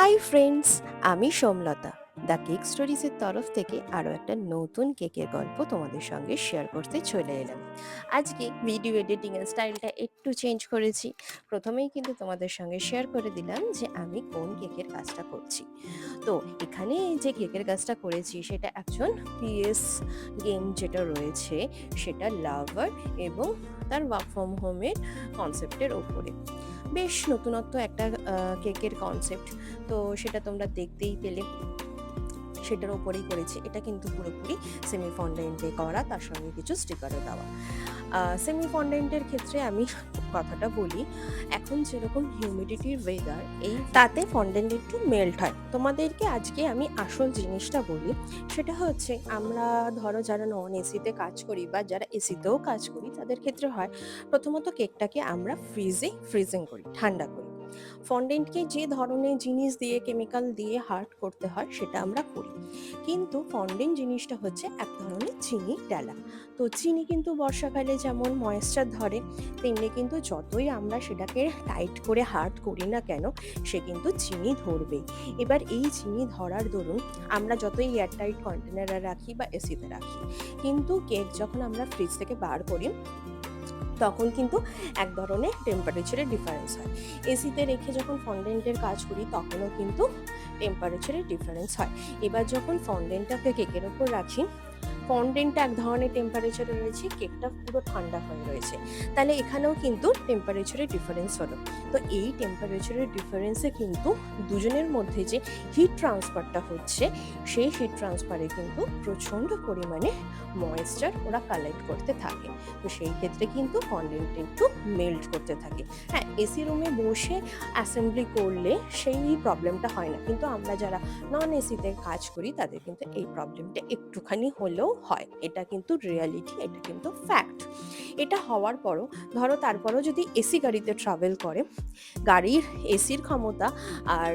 Hi friends, আমি Somlata. The cake স্টোরিজের তরফ থেকে আরও একটা নতুন কেকের গল্প তোমাদের সঙ্গে শেয়ার করতে চলে এলাম। আজকে ভিডিও এডিটিংয়ের স্টাইলটা একটু চেঞ্জ করেছি। প্রথমেই কিন্তু তোমাদের সঙ্গে শেয়ার করে দিলাম যে আমি কোন কেকের কাজটা করছি। তো এখানে যে কেকের কাজটা করেছি সেটা একজন পিএস গেম যেটা রয়েছে সেটা লাভার এবং তার ওয়ার্ক ফ্রম হোমের কনসেপ্টের ওপরে। বেশ নতুনত্ব একটা কেকের কনসেপ্ট। তো সেটা তোমরা দেখতেই পেলে, সেটার ওপরেই করেছি। এটা কিন্তু পুরোপুরি সেমি ফন্ডেন্টে করা, তার সঙ্গে কিছু স্টিকারও দেওয়া। সেমি ফন্ডেন্টের ক্ষেত্রে আমি কথাটা বলি, এখন যেরকম হিউমিডিটির ওয়েদার, এই তাতে ফন্ডেন্ট একটু মেল্ট হয়। তোমাদেরকে আজকে আমি আসল জিনিসটা বলি, সেটা হচ্ছে আমরা ধরো যারা নন এসিতে কাজ করি বা যারা এসিতেও কাজ করি তাদের ক্ষেত্রে হয় প্রথমত কেকটাকে আমরা ফ্রিজিং করি, ঠান্ডা করি। ফন্ডেন্টকে যে ধরনের জিনিস দিয়ে, কেমিক্যাল দিয়ে হার্ড করতে হয় সেটা আমরা করি। কিন্তু ফন্ডেন্ট জিনিসটা হচ্ছে এক ধরনের চিনি ডালা। তো চিনি কিন্তু বর্ষাকালে যেমন ময়েশ্চার ধরে, তেমনি কিন্তু যতই আমরা সেটাকে টাইট করে হার্ড করি না কেন, সে কিন্তু চিনি ধরবেই। এবার এই চিনি ধরার দরুন আমরা যতই এয়ারটাইট কন্টেনারে রাখি বা এসিতে রাখি, কিন্তু কেক যখন আমরা ফ্রিজ থেকে বার করি তখন কিন্তু এক ধরনের টেম্পারেচারের ডিফারেন্স হয়। এসিতে রেখে যখন ফন্ডেন্টের কাজ করি তখনও কিন্তু টেম্পারেচারের ডিফারেন্স হয়। এবার যখন ফন্ডেন্টটাকে কেকের ওপর রাখি, ফন্ডেন্টটা এক ধরনের টেম্পারেচারে রয়েছে, কেকটা পুরো ঠান্ডা হয়ে রয়েছে, তাহলে এখানেও কিন্তু টেম্পারেচারের ডিফারেন্স হলো। তো এই টেম্পারেচারের ডিফারেন্সে কিন্তু দুজনের মধ্যে যে হিট ট্রান্সফারটা হচ্ছে, সেই হিট ট্রান্সফারে কিন্তু প্রচণ্ড পরিমাণে ময়েশ্চার ওরা কালেক্ট করতে থাকে। তো সেই ক্ষেত্রে কিন্তু ফন্ডেন্ট একটু মেল্ট করতে থাকে। হ্যাঁ, এসি রুমে বসে অ্যাসেম্বলি করলে সেই প্রবলেমটা হয় না, কিন্তু আমরা যারা নন এসিতে কাজ করি তাদের কিন্তু এই প্রবলেমটা একটুখানি হলেও হয়। এটা কিন্তু রিয়ালিটি, এটা কিন্তু ফ্যাক্ট। এটা হওয়ার পরও ধরো তারপরও যদি এসি গাড়িতে ট্রাভেল করে, গাড়ির এসির ক্ষমতা আর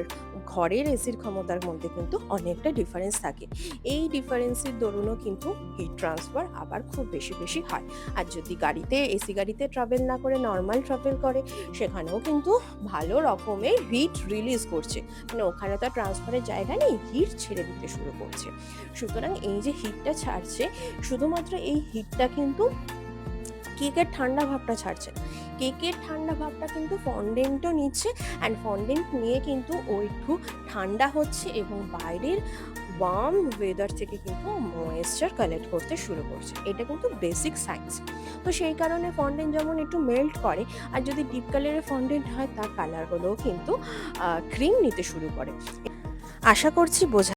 ঘরের এসির ক্ষমতার মধ্যে কিন্তু অনেকটা ডিফারেন্স থাকে। এই ডিফারেন্সের দরুনও কিন্তু হিট ট্রান্সফার আবার খুব বেশি বেশি হয়। আর যদি এসি গাড়িতে ট্রাভেল না করে নর্মাল ট্রাভেল করে, সেখানেও কিন্তু ভালো রকমের হিট রিলিজ করছে, মানে ওখানে তো ট্রান্সফারের জায়গা নেই, হিট ছেড়ে দিতে শুরু করছে। সুতরাং এই যে হিটটা ছাড়ছে, শুধুমাত্র এই হিটটা কিন্তু কেকের ঠান্ডা ভাবটা ছাড়ছে না, কেকের ঠান্ডা ভাবটা কিন্তু ফন্ডেন্টও নিচ্ছে, অ্যান্ড ফন্ডেন্ট নিয়ে কিন্তু ও একটু ঠান্ডা হচ্ছে এবং বাইরের ওয়ার্ম ওয়েদার থেকে কিন্তু ময়েশ্চার কালেক্ট করতে শুরু করছে। এটা কিন্তু বেসিক সায়েন্স। তো সেই কারণে ফন্ডেন্ট যেমন একটু মেল্ট করে, আর যদি ডিপ কালারের ফন্ডেন্ট হয় তার কালারগুলোও কিন্তু ক্রিম নিতে শুরু করে। আশা করছি বোঝা